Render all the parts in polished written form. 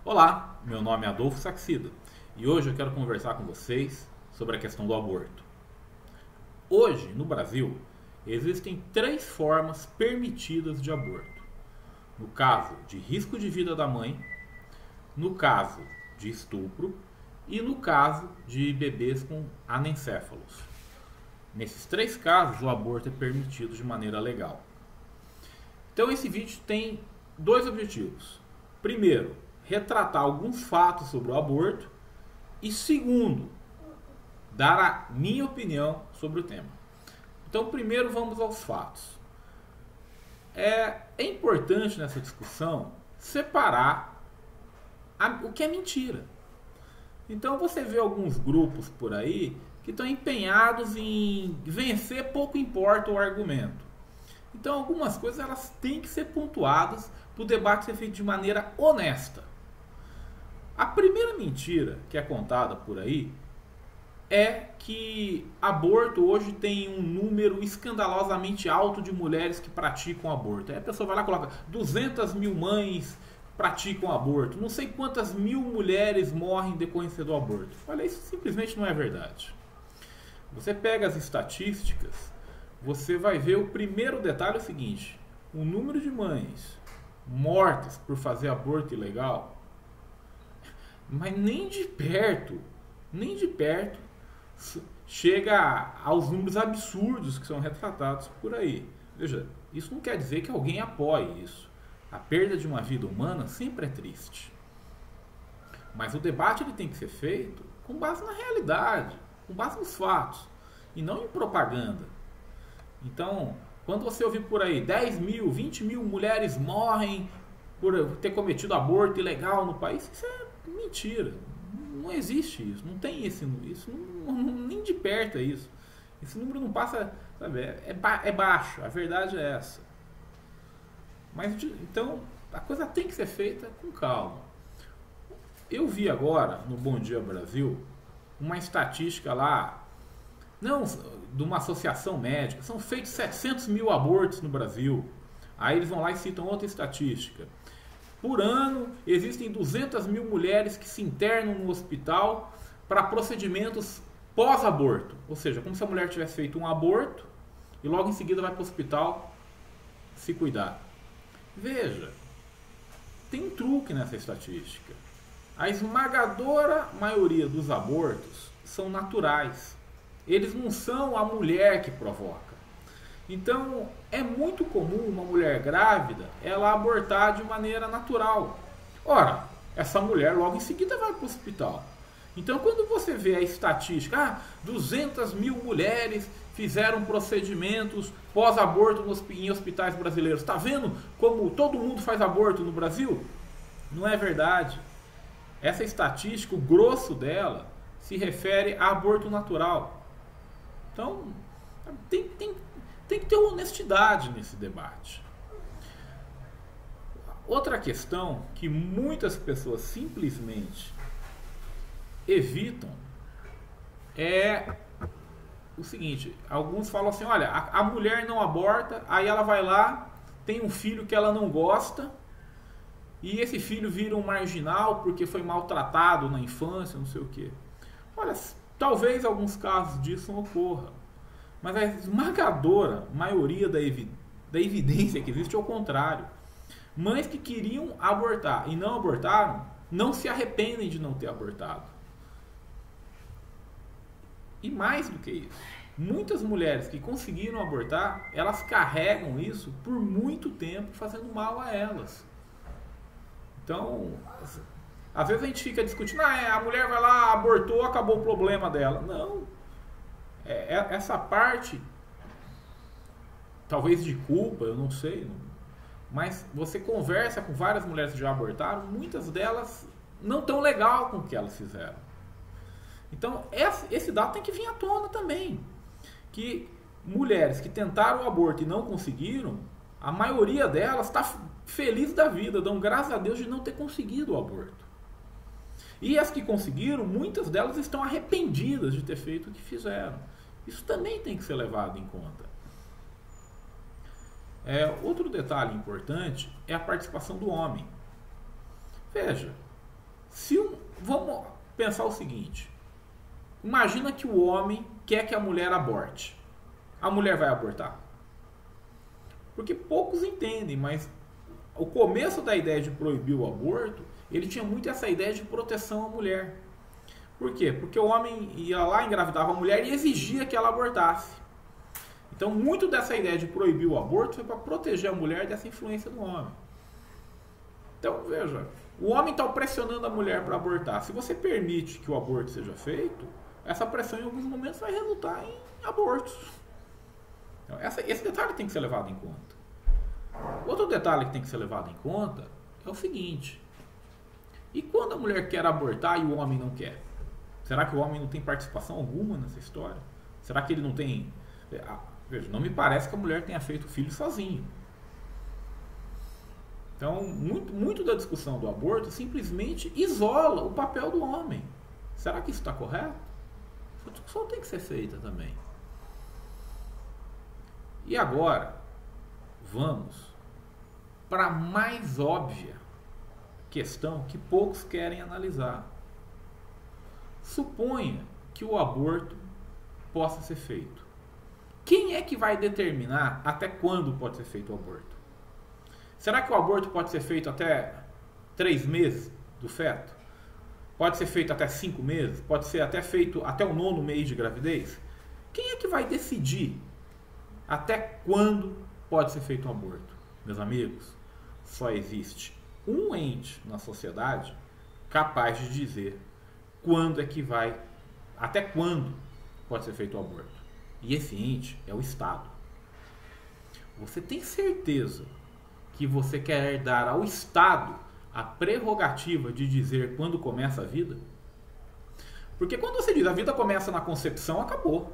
Olá, meu nome é Adolfo Saxida e hoje eu quero conversar com vocês sobre a questão do aborto. Hoje, no Brasil, existem três formas permitidas de aborto: no caso de risco de vida da mãe, no caso de estupro e no caso de bebês com anencéfalos. Nesses três casos, o aborto é permitido de maneira legal. Então, esse vídeo tem dois objetivos. Primeiro, retratar alguns fatos sobre o aborto. E segundo, dar a minha opinião sobre o tema. Então, primeiro vamos aos fatos. É importante nessa discussão separar o que é mentira. Então, você vê alguns grupos por aí que estão empenhados em vencer, pouco importa o argumento. Então, algumas coisas elas têm que ser pontuadas para o debate ser feito de maneira honesta. A primeira mentira que é contada por aí é que aborto hoje tem um número escandalosamente alto de mulheres que praticam aborto. Aí a pessoa vai lá e coloca 200 mil mães praticam aborto. Não sei quantas mil mulheres morrem em decorrência do aborto. Olha, isso simplesmente não é verdade. Você pega as estatísticas, você vai ver o primeiro detalhe é o seguinte: o número de mães mortas por fazer aborto ilegal, mas nem de perto chega aos números absurdos que são retratados por aí. Veja, isso não quer dizer que alguém apoie isso. A perda de uma vida humana sempre é triste. Mas o debate ele tem que ser feito com base na realidade, com base nos fatos, e não em propaganda. Então, quando você ouvir por aí 10 mil, 20 mil mulheres morrem por ter cometido aborto ilegal no país, isso é mentira. Não existe isso. Não tem isso nem de perto é isso. Esse número não passa, sabe, é baixo. A verdade é essa. Mas então a coisa tem que ser feita com calma. Eu vi agora no Bom Dia Brasil uma estatística lá, não, de uma associação médica. São feitos 700 mil abortos no Brasil. Aí eles vão lá e citam outra estatística. Por ano, existem 200 mil mulheres que se internam no hospital para procedimentos pós-aborto. Ou seja, como se a mulher tivesse feito um aborto e logo em seguida vai para o hospital se cuidar. Veja, tem um truque nessa estatística. A esmagadora maioria dos abortos são naturais. Eles não são a mulher que provoca. Então, é muito comum uma mulher grávida ela abortar de maneira natural. Ora, essa mulher logo em seguida vai para o hospital. Então, quando você vê a estatística, 200 mil mulheres fizeram procedimentos pós-aborto em hospitais brasileiros. Está vendo como todo mundo faz aborto no Brasil? Não é verdade. Essa estatística, o grosso dela, se refere a aborto natural. Então, tem que ter honestidade nesse debate. Outra questão que muitas pessoas simplesmente evitam é o seguinte: alguns falam assim, olha, a mulher não aborta, aí ela vai lá, tem um filho que ela não gosta, e esse filho vira um marginal porque foi maltratado na infância, não sei o quê. Olha, talvez alguns casos disso ocorra, mas a esmagadora maioria da evidência que existe é o contrário. Mães que queriam abortar e não abortaram, não se arrependem de não ter abortado. E mais do que isso, muitas mulheres que conseguiram abortar, elas carregam isso por muito tempo, fazendo mal a elas. Então, às vezes a gente fica discutindo, a mulher vai lá, abortou, acabou o problema dela. Não. Essa parte, talvez de culpa, eu não sei, mas você conversa com várias mulheres que já abortaram, muitas delas não estão legal com o que elas fizeram. Então, esse dado tem que vir à tona também. Que mulheres que tentaram o aborto e não conseguiram, a maioria delas está feliz da vida, dão graças a Deus de não ter conseguido o aborto. E as que conseguiram, muitas delas estão arrependidas de ter feito o que fizeram. Isso também tem que ser levado em conta. Outro detalhe importante é a participação do homem. Veja, Vamos pensar o seguinte. Imagina que o homem quer que a mulher aborte. A mulher vai abortar? Porque poucos entendem, mas o começo da ideia de proibir o aborto, ele tinha muito essa ideia de proteção à mulher. Por quê? Porque o homem ia lá, engravidava a mulher e exigia que ela abortasse. Então, muito dessa ideia de proibir o aborto foi para proteger a mulher dessa influência do homem. Então, veja, o homem está pressionando a mulher para abortar. Se você permite que o aborto seja feito, essa pressão em alguns momentos vai resultar em abortos. Então, esse detalhe tem que ser levado em conta. Outro detalhe que tem que ser levado em conta é o seguinte: e quando a mulher quer abortar e o homem não quer? Será que o homem não tem participação alguma nessa história? Será que ele não tem... Veja, não me parece que a mulher tenha feito o filho sozinho. Então, muito da discussão do aborto simplesmente isola o papel do homem. Será que isso está correto? Essa discussão tem que ser feita também. E agora, vamos para a mais óbvia questão que poucos querem analisar. Suponha que o aborto possa ser feito. Quem é que vai determinar até quando pode ser feito o aborto? Será que o aborto pode ser feito até 3 meses do feto? Pode ser feito até 5 meses? Pode ser até feito até o 9º mês de gravidez? Quem é que vai decidir até quando pode ser feito o aborto? Meus amigos, só existe um ente na sociedade capaz de dizer quando é que vai, até quando pode ser feito o aborto. E esse ente é o Estado. Você tem certeza que você quer dar ao Estado a prerrogativa de dizer quando começa a vida? Porque quando você diz a vida começa na concepção, acabou.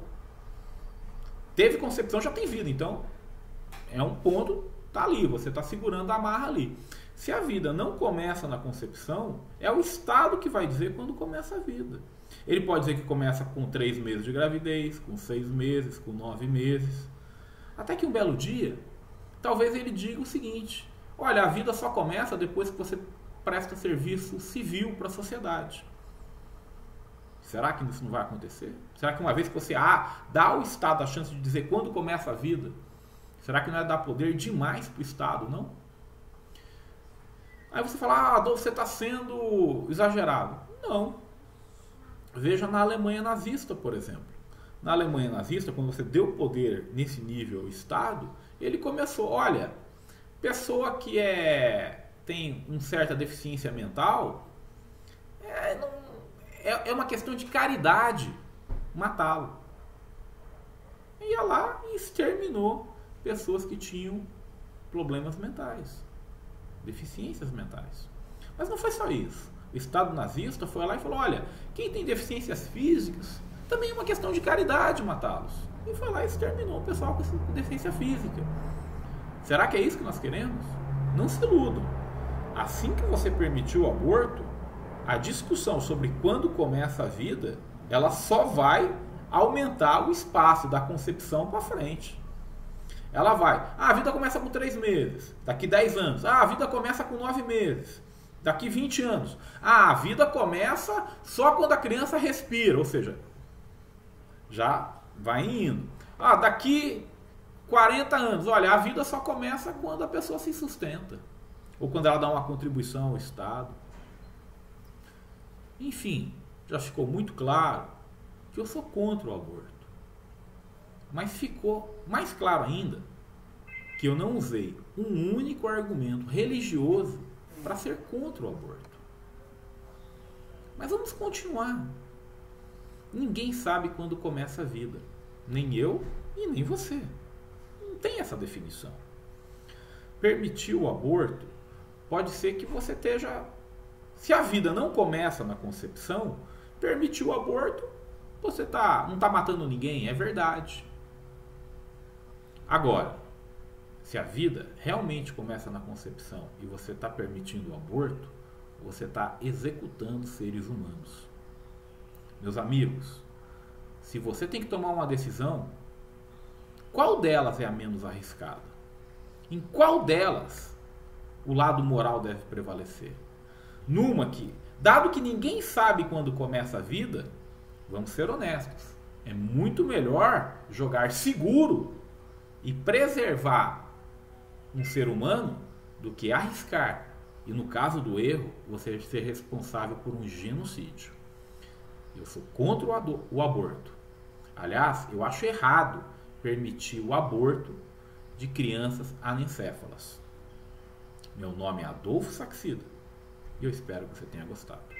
Teve concepção, já tem vida. Então, é um ponto, tá ali, você está segurando a amarra ali. Se a vida não começa na concepção, é o Estado que vai dizer quando começa a vida. Ele pode dizer que começa com 3 meses de gravidez, com 6 meses, com 9 meses. Até que um belo dia, talvez ele diga o seguinte: olha, a vida só começa depois que você presta serviço civil para a sociedade. Será que isso não vai acontecer? Será que uma vez que você dá ao Estado a chance de dizer quando começa a vida, será que não é dar poder demais para o Estado, não? Aí você fala, Adolfo, você está sendo exagerado. Não. Veja na Alemanha nazista, por exemplo. Na Alemanha nazista, quando você deu poder nesse nível ao Estado, ele começou, olha, pessoa que tem uma certa deficiência mental, é uma questão de caridade matá-lo. E ia lá e exterminou pessoas que tinham problemas mentais, deficiências mentais. Mas não foi só isso. O Estado nazista foi lá e falou, olha, quem tem deficiências físicas, também é uma questão de caridade matá-los. E foi lá e exterminou o pessoal com deficiência física. Será que é isso que nós queremos? Não se iludam. Assim que você permitiu o aborto, a discussão sobre quando começa a vida, ela só vai aumentar o espaço da concepção para frente. Ela vai, a vida começa com 3 meses, daqui 10 anos. A vida começa com 9 meses, daqui 20 anos. A vida começa só quando a criança respira, ou seja, já vai indo. Daqui 40 anos, olha, a vida só começa quando a pessoa se sustenta, ou quando ela dá uma contribuição ao Estado. Enfim, já ficou muito claro que eu sou contra o aborto. Mas ficou mais claro ainda que eu não usei um único argumento religioso para ser contra o aborto. Mas vamos continuar. Ninguém sabe quando começa a vida. Nem eu e nem você. Não tem essa definição. Permitir o aborto pode ser que você esteja... Se a vida não começa na concepção, permitir o aborto, você não está matando ninguém, é verdade. Agora, se a vida realmente começa na concepção e você está permitindo o aborto, você está executando seres humanos. Meus amigos, se você tem que tomar uma decisão, qual delas é a menos arriscada? Em qual delas o lado moral deve prevalecer? Numa que Dado que ninguém sabe quando começa a vida, vamos ser honestos. É muito melhor jogar seguro e preservar um ser humano do que arriscar. E no caso do erro, você ser responsável por um genocídio. Eu sou contra o aborto. Aliás, eu acho errado permitir o aborto de crianças anencéfalas. Meu nome é Adolfo Saxida e eu espero que você tenha gostado.